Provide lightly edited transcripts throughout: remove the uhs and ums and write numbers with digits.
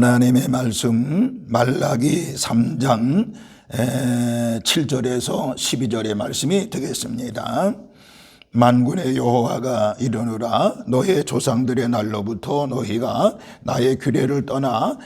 하나님의 말씀 말라기 3장 7절에서 12절의 말씀이 되겠습니다. 만군의 여호와가 이르노라 너의 조상들의 날로부터 너희가 나의 규례를 떠나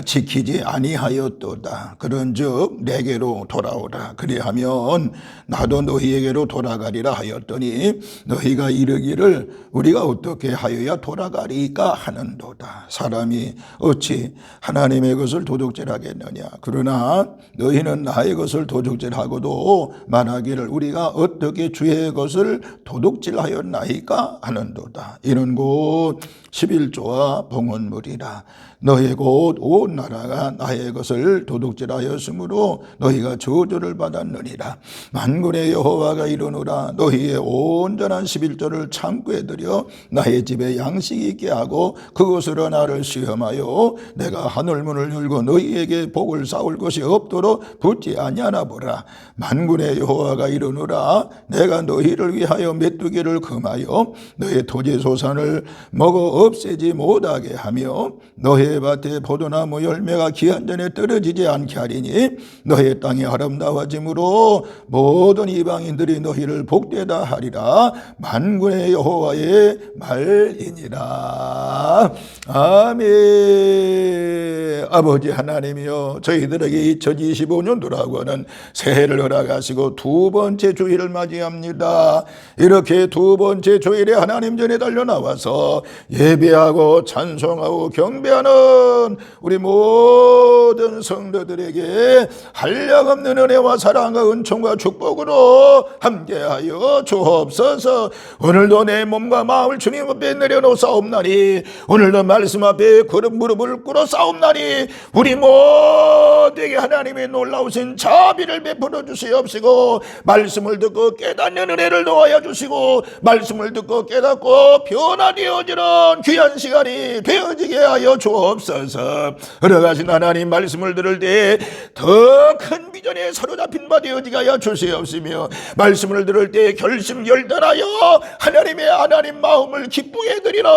지키지 아니하였도다. 그런즉 내게로 돌아오라. 그리하면 나도 너희에게로 돌아가리라 하였더니 너희가 이르기를 우리가 어떻게 하여야 돌아가리까 하는도다. 사람이 어찌 하나님의 것을 도둑질하겠느냐. 그러나 너희는 나의 것을 도둑질하고도 말하기를 우리가 어떻게 주의 것을 도둑질하였나이까 하는도다. 이는 곧 11조와 봉헌물이라. 너희 곧 온 나라가 나의 것을 도둑질하였으므로 너희가 저주를 받았느니라. 만군의 여호와가 이르노라 너희의 온전한 11조를 창고에 들여 나의 집에 양식이 있게 하고 그것으로 나를 시험하여 내가 하늘문을 열고 너희에게 복을 쌓을 것이 없도록 붙지 아니하나 보라. 만군의 여호와가 이르노라 내가 너희를 위하여 메뚜기를 금하여 너의 토지 소산을 먹어 없애지 못하게 하며 너의 밭에 포도나무 열매가 기한 전에 떨어지지 않게 하리니 너의 땅이 아름다워짐으로 모든 이방인들이 너희를 복되다 하리라. 만군의 여호와의 말이니라. 아멘. 아버지 하나님이여 저희들에게 2025년도라고 하는 새해를 허락하시고 두 번째 주일을 맞이합니다. 이렇게 두 번째 주일에 하나님 전에 달려나와서 예배하고 찬송하고 경배하는 우리 모든 성도들에게 한량없는 은혜와 사랑과 은총과 축복으로 함께하여 주옵소서. 오늘도 내 몸과 마음을 주님 앞에 내려놓사옵나니 오늘도 말씀 앞에 무릎을 꿇어 싸움나니 우리 모두에게 하나님의 놀라우신 자비를 베풀어 주시옵시고 말씀을 듣고 깨닫는 은혜를 더하여 주시고 말씀을 듣고 깨닫고 변화되어지는 귀한 시간이 되어지게 하여 주옵소서. 흘러가신 하나님 말씀을 들을 때 더 큰 비전에 사로잡힌 바 되어지게 하여 주시옵시며 말씀을 들을 때 결심결단하여 하나님 마음을 기쁘게 드리는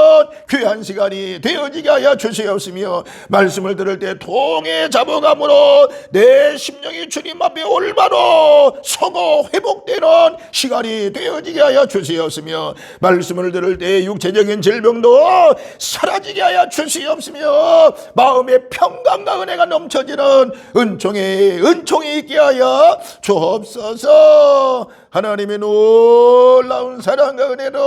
귀한 시간이 되어지게 하여 주시옵시며 말씀을 들을 때 통해 잡아감으로 내 심령이 주님 앞에 올바로 서고 회복되는 시간이 되어지게 하여 주시옵시며 말씀을 들을 때 육체적인 질병도 사라지게 하여 주시옵시며 마음의 평강과 은혜가 넘쳐지는 은총이 있게 하여 주옵소서. 하나님의 놀라운 사랑과 은혜로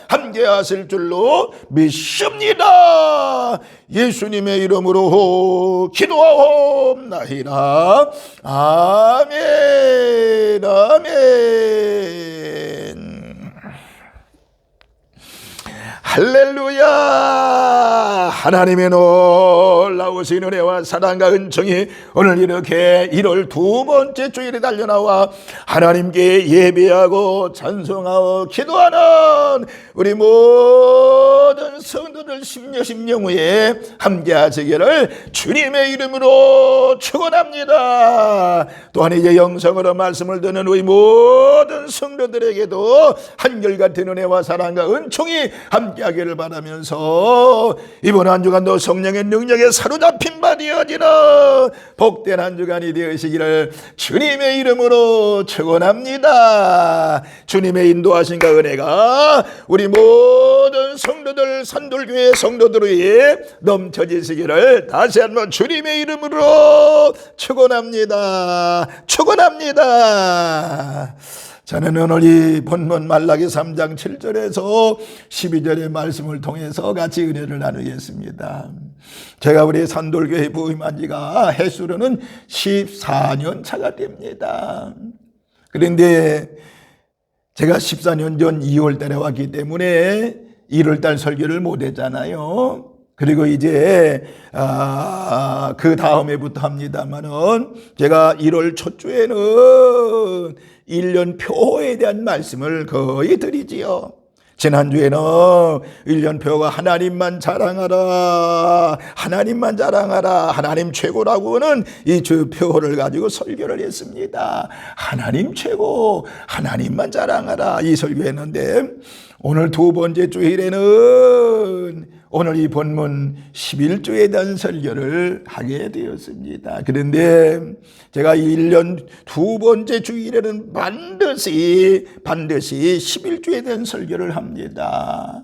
함께 하실 줄로 믿습니다. 예수님의 이름으로 기도하옵나이다. 아멘. 아멘. 할렐루야. 하나님의 놀라우신 은혜와 사랑과 은총이 오늘 이렇게 1월 두 번째 주일에 달려나와 하나님께 예배하고 찬송하고 기도하는 우리 모든 성도들 심령후에 함께 하시기를 주님의 이름으로 축원합니다. 또한 이제 영성으로 말씀을 듣는 우리 모든 성도들에게도 한결같은 은혜와 사랑과 은총이 함께 하기를 바라면서 이번 한 주간도 성령의 능력에 사로잡힌 바 되어지는 복된 한 주간이 되시기를 주님의 이름으로 축원합니다. 주님의 인도하심과 은혜가 우리 모든 성도들 산돌교회 성도들 위해 넘쳐지시기를 다시 한번 주님의 이름으로 축원합니다. 저는 오늘 이 본문 말라기 3장 7절에서 12절의 말씀을 통해서 같이 은혜를 나누겠습니다. 제가 우리 산돌교회 부임한 지가 횟수로는 14년 차가 됩니다. 그런데 제가 14년 전 2월 달에 왔기 때문에 1월 달 설교를 못 했잖아요. 그리고 이제 그 다음 해부터 합니다만은 제가 1월 첫 주에는 1년 표에 대한 말씀을 거의 드리지요. 지난주에는 1년표가 하나님만 자랑하라, 하나님 최고라고는 이 주표를 가지고 설교를 했습니다. 하나님 최고, 하나님만 자랑하라 이 설교했는데 오늘 두 번째 주일에는 오늘 이 본문 11조에 대한 설교를 하게 되었습니다. 그런데 제가 1년 두 번째 주일에는 반드시 11조에 대한 설교를 합니다.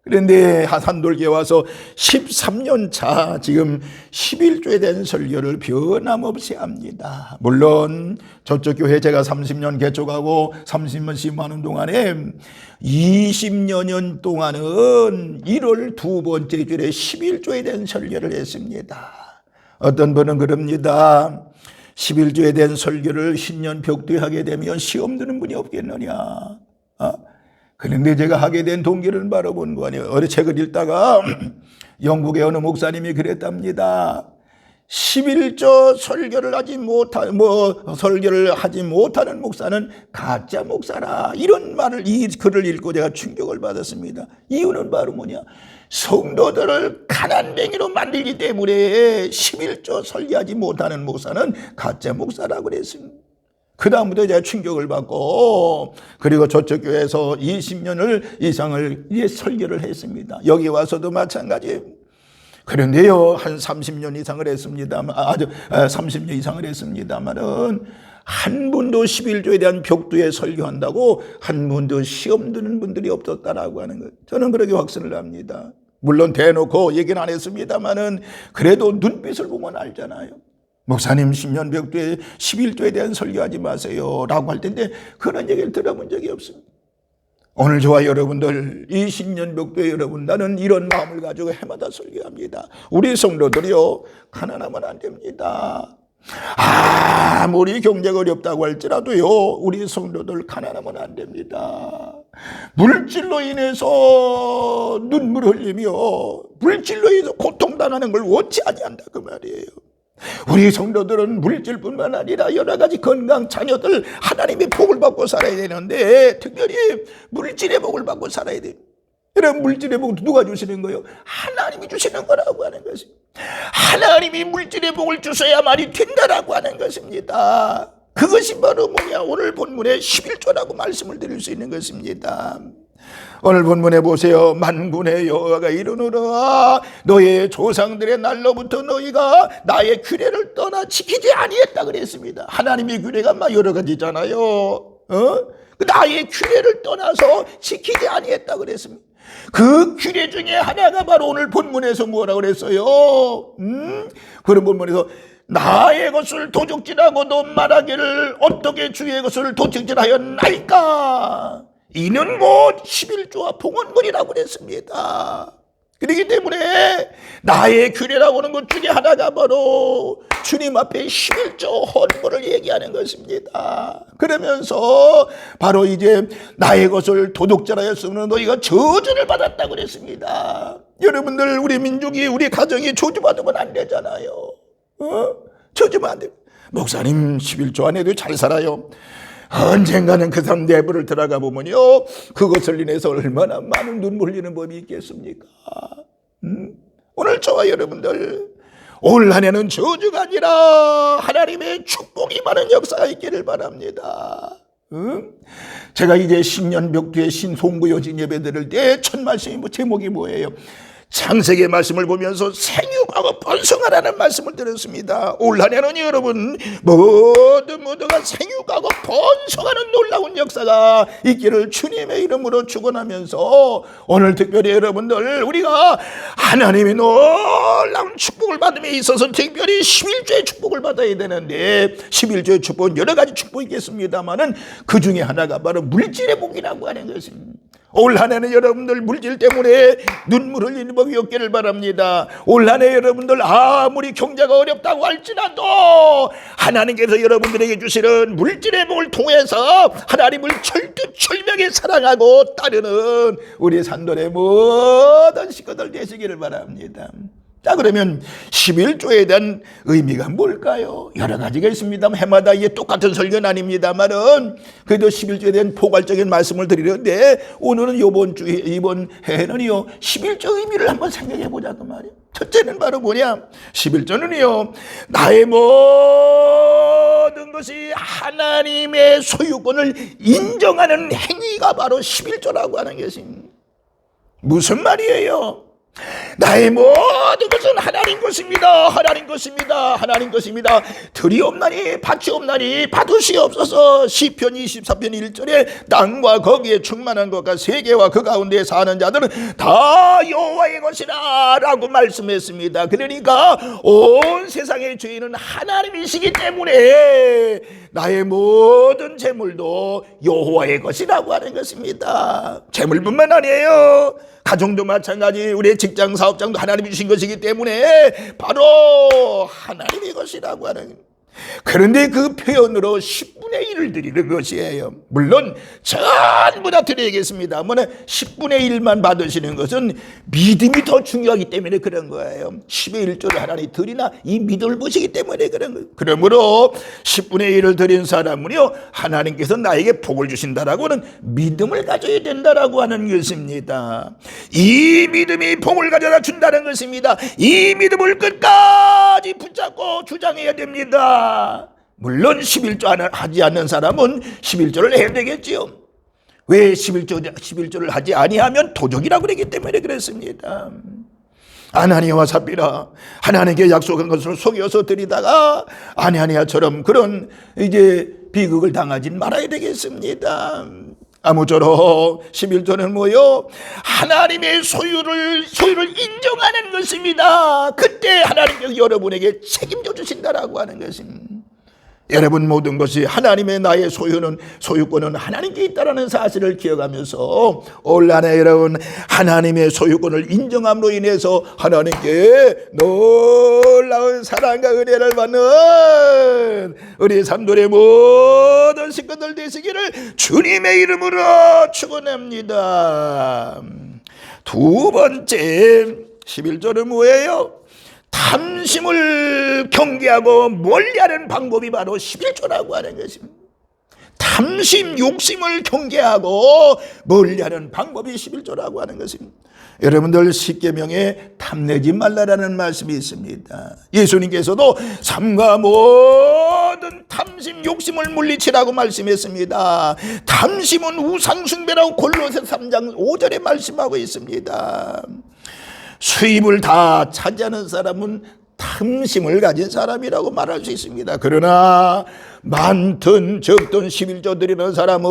그런데 하산돌기에 와서 13년 차 지금 11조에 대한 설교를 변함없이 합니다. 물론 저쪽 교회 제가 30년 개척하고 30년 심하는 동안에 20여 년 동안은 1월 두 번째 주일에 11조에 대한 설교를 했습니다. 어떤 분은 그럽니다. 11조에 대한 설교를 신년 벽두에 하게 되면 시험 드는 분이 없겠느냐. 그런데 제가 하게 된 동기를 바라본 거 아니에요. 어느 책을 읽다가 영국의 어느 목사님이 그랬답니다. 11조 설교를 하지 못하는 목사는 가짜 목사라. 이런 말을, 이 글을 읽고 제가 충격을 받았습니다. 이유는 바로 뭐냐? 성도들을 가난뱅이로 만들기 때문에 11조 설교하지 못하는 목사는 가짜 목사라고 그랬습니다. 그 다음부터 제가 충격을 받고, 그리고 저쪽 교회에서 20년을 이상을 설교를 했습니다. 여기 와서도 마찬가지예요. 그런데요, 한 30년 이상을 했습니다만, 30년 이상을 했습니다만은, 한 분도 11조에 대한 벽두에 설교한다고 한 분도 시험 드는 분들이 없었다라고 하는 거예요. 저는 그렇게 확신을 합니다. 물론 대놓고 얘기는 안 했습니다만은, 그래도 눈빛을 보면 알잖아요. 목사님 신년 벽두에 11조에 대한 설교하지 마세요 라고 할 텐데 그런 얘기를 들어본 적이 없습니다. 오늘 저와 여러분들 이 신년 벽두에 여러분, 나는 이런 마음을 가지고 해마다 설교합니다. 우리 성도들이요, 가난하면 안 됩니다. 아무리 경제가 어렵다고 할지라도요, 우리 성도들 가난하면 안 됩니다. 물질로 인해서 눈물 흘리며 물질로 인해서 고통당하는 걸 원치 아니한다 그 말이에요. 우리 성도들은 물질뿐만 아니라 여러 가지 건강, 자녀들, 하나님의 복을 받고 살아야 되는데 특별히 물질의 복을 받고 살아야 돼요. 여러분, 물질의 복을 누가 주시는 거예요? 하나님이 주시는 거라고 하는 것입니다. 하나님이 물질의 복을 주셔야만이 된다라고 하는 것입니다. 그것이 바로 뭐냐? 오늘 본문의 11조라고 말씀을 드릴 수 있는 것입니다. 오늘 본문에 보세요. 만군의 여호와가 이르노라, 너의 조상들의 날로부터 너희가 나의 규례를 떠나 지키지 아니했다 그랬습니다. 하나님의 규례가 막 여러 가지잖아요. 나의 규례를 떠나서 지키지 아니했다 그랬습니다. 그 규례 중에 하나가 바로 오늘 본문에서 뭐라고 그랬어요? 그런 본문에서 나의 것을 도적질하고 너 말하기를 어떻게 주의 것을 도적질하였나이까? 이는 곧 11조와 봉헌문이라고 그랬습니다. 그렇기 때문에 나의 규례라고 하는 것 중에 하나가 바로 주님 앞에 11조 헌물을 얘기하는 것입니다. 그러면서 바로 이제 나의 것을 도둑질하였으면 너희가 저주를 받았다고 그랬습니다. 여러분들, 우리 민족이, 우리 가정이 저주받으면 안 되잖아요. 저주받으면 안 돼요. 목사님 11조 안 해도 잘 살아요. 언젠가는 그 사람 내부를 들어가 보면요, 그것을 인해서 얼마나 많은 눈물 흘리는 법이 있겠습니까? 오늘 저와 여러분들, 올 한 해는 저주가 아니라 하나님의 축복이 많은 역사가 있기를 바랍니다. 제가 이제 신년 벽두에 신송구여진 예배 드릴 때 첫 말씀이 제목이 뭐예요? 창세기 말씀을 보면서 생육하고 번성하라는 말씀을 드렸습니다. 올 한 해는 여러분 모두가 생육하고 번성하는 놀라운 역사가 있기를 주님의 이름으로 축원하면서, 오늘 특별히 여러분들, 우리가 하나님의 놀라운 축복을 받음에 있어서 특별히 11조의 축복을 받아야 되는데, 11조의 축복은 여러 가지 축복이 있겠습니다만은 그 중에 하나가 바로 물질의 복이라고 하는 것입니다. 올 한 해는 여러분들 물질 때문에 눈물 흘리는 법이 없기를 바랍니다. 올 한 해 여러분들 아무리 경제가 어렵다고 할지라도 하나님께서 여러분들에게 주시는 물질의 복을 통해서 하나님을 철두철미하게 사랑하고 따르는 우리 산돌의 모든 식구들 되시기를 바랍니다. 자, 그러면 11조에 대한 의미가 뭘까요? 여러 가지가 있습니다. 해마다 이게 똑같은 설교는 아닙니다만은 그래도 11조에 대한 포괄적인 말씀을 드리는데, 오늘은 이번 해는요 11조 의미를 한번 생각해 보자고 말이에요. 첫째는 바로 뭐냐? 11조는요, 나의 모든 것이 하나님의 소유권을 인정하는 행위가 바로 11조라고 하는 것입니다. 무슨 말이에요? 나의 모든 것은 하나님 것입니다. 하나님 것입니다. 하나님 것입니다. 들이 없나니 밭이 없나니 받으시옵소서. 시편 24편 1절에 땅과 거기에 충만한 것과 세계와 그 가운데 사는 자들은 다 여호와의 것이라 라고 말씀했습니다. 그러니까 온 세상의 주인은 하나님이시기 때문에 나의 모든 재물도 여호와의 것이라고 하는 것입니다. 재물뿐만 아니에요. 가정도 마찬가지, 우리의 직장 사업장도 하나님이 주신 것이기 때문에 바로 하나님의 것이라고 하는. 그런데 그 표현으로 10분의 1을 드리는 것이에요. 물론 전부 다 드려야겠습니다. 10분의 1만 받으시는 것은 믿음이 더 중요하기 때문에 그런 거예요. 10의 1조를 하나님 드리나 이 믿음을 보시기 때문에 그런 거예요. 그러므로 10분의 1을 드린 사람은요, 하나님께서 나에게 복을 주신다라고 하는 믿음을 가져야 된다라고 하는 것입니다. 이 믿음이 복을 가져다 준다는 것입니다. 이 믿음을 끝까지 붙잡고 주장해야 됩니다. 물론 11조 하지 않는 사람은 11조를 해야 되겠지요. 왜 11조를 하지 아니하면 도적이라고 그러기 때문에 그랬습니다. 아나니아와 삽비라, 하나님께 약속한 것을 속여서 드리다가 아나니아처럼 그런 이제 비극을 당하진 말아야 되겠습니다. 아무쪼록 11조는 뭐요? 하나님의 소유를 인정하는 것입니다. 그때 하나님께서 여러분에게 책임져 주신다라고 하는 것입니다. 여러분, 모든 것이 하나님의 나의 소유권은 하나님께 있다라는 사실을 기억하면서 올 한 해 여러분, 하나님의 소유권을 인정함으로 인해서 하나님께 놀라운 사랑과 은혜를 받는 우리 산돌의 모든 식구들 되시기를 주님의 이름으로 축원합니다. 두 번째 11조는 뭐예요? 탐심을 경계하고 멀리하는 방법이 바로 11조라고 하는 것입니다. 탐심, 욕심을 경계하고 멀리하는 방법이 11조라고 하는 것입니다. 여러분들 십계명에 탐내지 말라라는 말씀이 있습니다. 예수님께서도 삶과 모든 탐심, 욕심을 물리치라고 말씀했습니다. 탐심은 우상숭배라고 골로새 3장 5절에 말씀하고 있습니다. 수입을 다 차지하는 사람은 탐심을 가진 사람이라고 말할 수 있습니다. 그러나 많든 적든 11조 드리는 사람은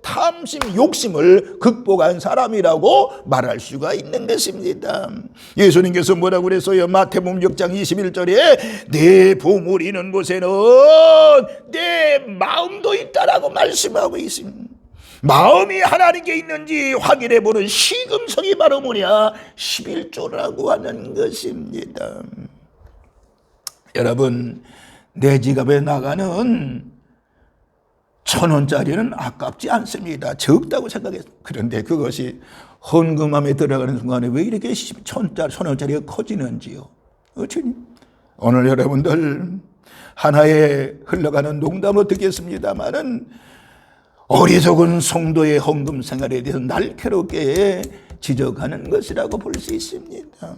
탐심, 욕심을 극복한 사람이라고 말할 수가 있는 것입니다. 예수님께서 뭐라고 그랬어요? 마태복음 6장 21절에 내 보물이 있는 곳에는 내 마음도 있다라고 말씀하고 있습니다. 마음이 하나님께 있는지 확인해보는 시금석이 바로 뭐냐? 11조라고 하는 것입니다. 여러분, 내 지갑에 나가는 1,000원짜리는 아깝지 않습니다. 적다고 생각했어요. 그런데 그것이 헌금함에 들어가는 순간에 왜 이렇게 1,000원짜리가 커지는지요? 오늘 여러분들 하나의 흘러가는 농담으로 듣겠습니다마는 어리석은 성도의 헌금 생활에 대해서 날카롭게 지적하는 것이라고 볼 수 있습니다.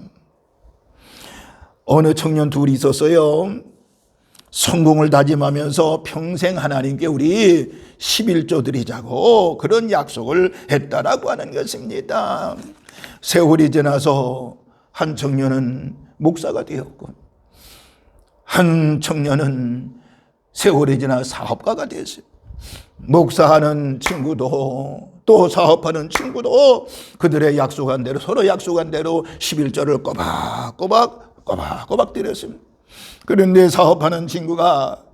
어느 청년 둘이 있었어요. 성공을 다짐하면서 평생 하나님께 우리 11조 드리자고 그런 약속을 했다라고 하는 것입니다. 세월이 지나서 한 청년은 목사가 되었고 한 청년은 세월이 지나 사업가가 됐어요. 목사하는 친구도 또 사업하는 친구도 그들의 약속한 대로 서로 약속한 대로 11조를 꼬박꼬박 드렸습니다. 그런데 사업하는 친구가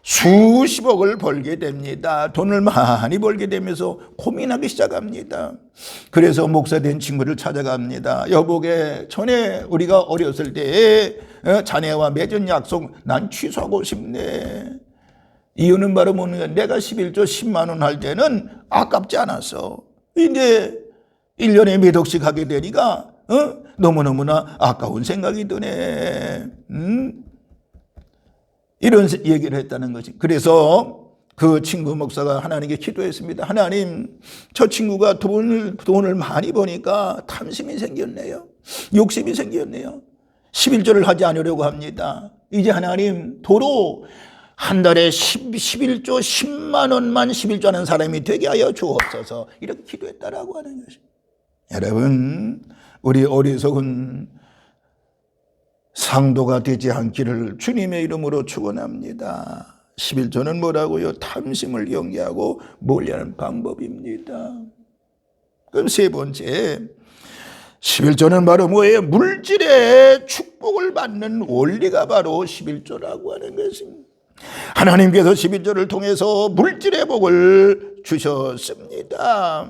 수십억을 벌게 됩니다. 돈을 많이 벌게 되면서 고민하기 시작합니다. 그래서 목사 된 친구를 찾아갑니다. 여보게, 전에 우리가 어렸을 때 자네와 맺은 약속 난 취소하고 싶네. 이유는 바로 뭐냐? 내가 11조 10만 원 할 때는 아깝지 않았어. 이제 1년에 몇 억씩 하게 되니까 너무너무나 아까운 생각이 드네. 이런 얘기를 했다는 거지. 그래서 그 친구 목사가 하나님께 기도했습니다. 하나님, 저 친구가 돈을 많이 버니까 탐심이 생겼네요. 욕심이 생겼네요. 11조를 하지 않으려고 합니다. 이제 하나님, 도로 한 달에 11조 10만 원만 11조 하는 사람이 되게 하여 주옵소서. 이렇게 기도했다라고 하는 것입니다. 여러분, 우리 어리석은 상도가 되지 않기를 주님의 이름으로 축원합니다. 11조는 뭐라고요? 탐심을 경계하고 멀리하는 방법입니다. 그럼 세 번째, 11조는 바로 뭐예요? 물질의 축복을 받는 원리가 바로 11조라고 하는 것입니다. 하나님께서 11조를 통해서 물질의 복을 주셨습니다.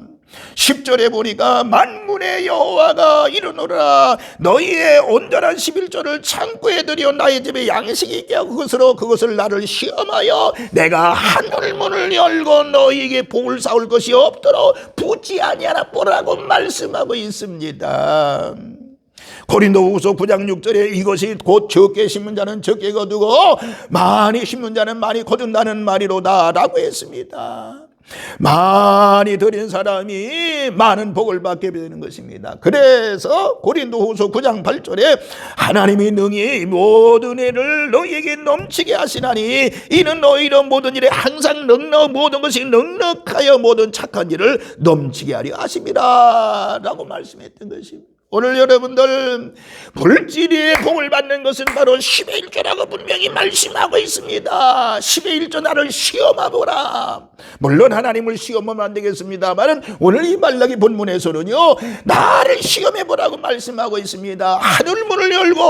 10절에 보니까 만군의 여호와가 이르노라 너희의 온전한 11조를 창고에 들여 나의 집에 양식이 있게 하고 그것을 나를 시험하여 내가 하늘문을 열고 너희에게 복을 쌓을 것이 없도록 붓지 아니하라 보라고 말씀하고 있습니다. 고린도후서 9장 6절에 이것이 곧 적게 심는 자는 적게 거두고 많이 심는 자는 많이 거둔다는 말이로다 라고 했습니다. 많이 드린 사람이 많은 복을 받게 되는 것입니다. 그래서 고린도후서 9장 8절에 하나님이 능히 모든 일을 너희에게 넘치게 하시나니 이는 너희로 모든 일에 항상 모든 것이 넉넉하여 모든 착한 일을 넘치게 하려 하심이라 라고 말씀했던 것입니다. 오늘 여러분들 물질의 복을 받는 것은 바로 10의 1조라고 분명히 말씀하고 있습니다. 10의 1조 나를 시험하보라. 물론 하나님을 시험하면 안 되겠습니다만 오늘 이 말라기 본문에서는요 나를 시험해보라고 말씀하고 있습니다. 하늘문을 열고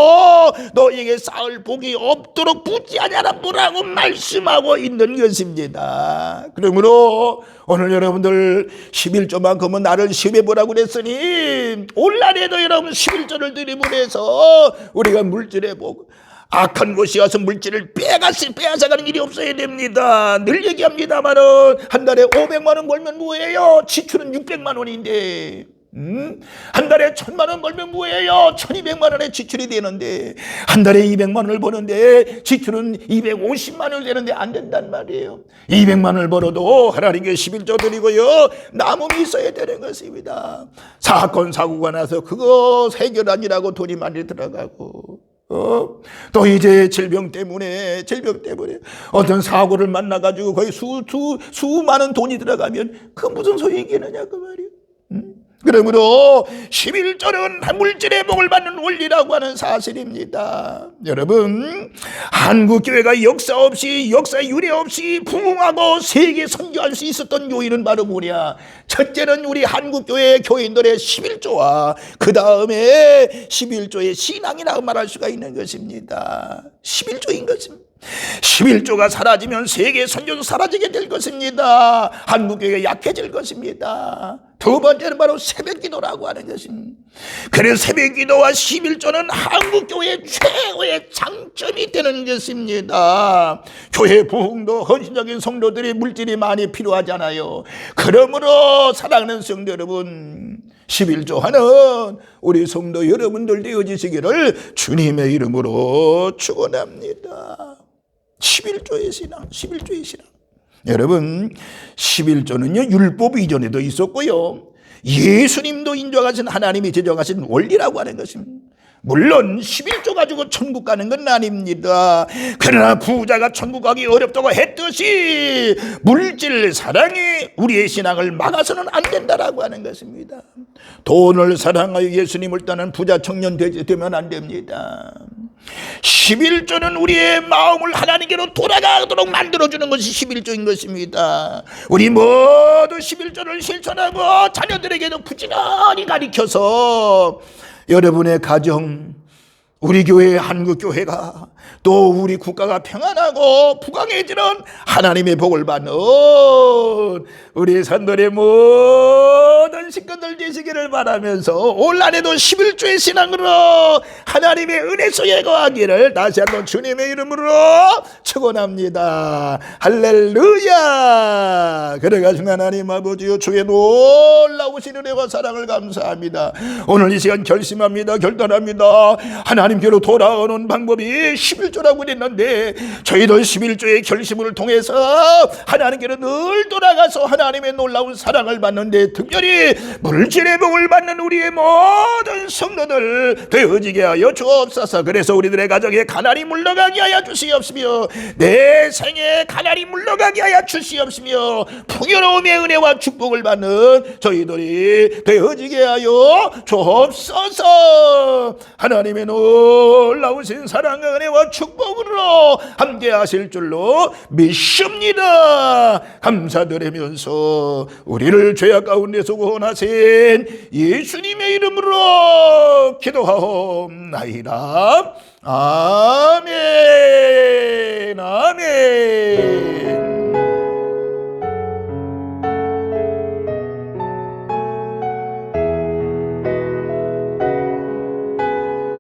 너희에게 쌓을 복이 없도록 붓지 아니하라 보라고 말씀하고 있는 것입니다. 그러므로 오늘 여러분들 11조만큼은 나를 시험해보라고 그랬으니 올날에도 여러분 11조를 드림으로 해서 우리가 물질의 복, 악한 것이 와서 물질을 빼앗아가는 일이 없어야 됩니다. 늘 얘기합니다만은 한 달에 500만 원 벌면 뭐예요? 지출은 600만 원인데 한 달에 1000만 원 벌면 뭐예요? 1200만 원의 지출이 되는데 한 달에 200만 원을 버는데 지출은 250만 원이 되는데 안 된단 말이에요. 200만 원을 벌어도 하나님께 11조 드리고요 남음이 있어야 되는 것입니다. 사건 사고가 나서 그거 해결하느라고 돈이 많이 들어가고 또 이제 질병 때문에 어떤 사고를 만나가지고 거의 수많은 돈이 들어가면 그 무슨 소용이 있겠느냐 그 말이에요. 그러므로 11조는 물질의 복을 받는 원리라고 하는 사실입니다. 여러분 한국교회가 역사 유래 없이 부흥하고 세계 선교할 수 있었던 요인은 바로 뭐냐? 첫째는 우리 한국교회 교인들의 11조와 그 다음에 11조의 신앙이라고 말할 수가 있는 것입니다. 11조인 것입니다. 11조가 사라지면 세계 선교도 사라지게 될 것입니다. 한국교회가 약해질 것입니다. 두 번째는 바로 새벽기도라고 하는 것입니다. 그래서 새벽기도와 11조는 한국교회의 최고의 장점이 되는 것입니다. 교회 부흥도 헌신적인 성도들이 물질이 많이 필요하잖아요. 그러므로 사랑하는 성도 여러분 11조 하는 우리 성도 여러분들 되어지시기를 주님의 이름으로 축원합니다. 11조의 신앙. 여러분 11조는요 율법 이전에도 있었고요 예수님도 인정하신 하나님이 제정하신 원리라고 하는 것입니다. 물론 11조 가지고 천국 가는 건 아닙니다. 그러나 부자가 천국 가기 어렵다고 했듯이 물질 사랑이 우리의 신앙을 막아서는 안 된다라고 하는 것입니다. 돈을 사랑하여 예수님을 떠난 부자 청년 되면 안 됩니다. 11조는 우리의 마음을 하나님께로 돌아가도록 만들어주는 것이 11조인 것입니다. 우리 모두 11조를 실천하고 자녀들에게도 부지런히 가르쳐서 여러분의 가정, 우리 교회 한국교회가 또 우리 국가가 평안하고 부강해지는 하나님의 복을 받는 우리 산돌의 모든 식구들 되시기를 바라면서 올 한해도 11조의 신앙으로 하나님의 은혜 속에 거하기를 다시 한번 주님의 이름으로 축원합니다. 할렐루야. 그래가지고 하나님 아버지여 주의 놀라우신 은혜와 사랑을 감사합니다. 오늘 이 시간 결심합니다. 결단합니다. 하나님께로 돌아오는 방법이 11조라고 그랬는데 저희도 11조의 결심을 통해서 하나님께로 늘 돌아가서 하나님의 놀라운 사랑을 받는데 특별히 물질의 복을 받는 우리의 모든 성도들 되어지게 하여 주옵소서. 그래서 우리들의 가정에 가난이 물러가게 하여 주시옵시며 내 생에 가난이 날이 물러가게 하여 주시옵시며 풍요로움의 은혜와 축복을 받는 저희들이 되어지게 하여 주옵소서. 하나님의 놀라우신 사랑과 은혜와 축복으로 함께 하실 줄로 믿습니다. 감사드리면서 우리를 죄악 가운데서 구원하신 예수님의 이름으로 기도하옵나이다. 아멘. 아멘.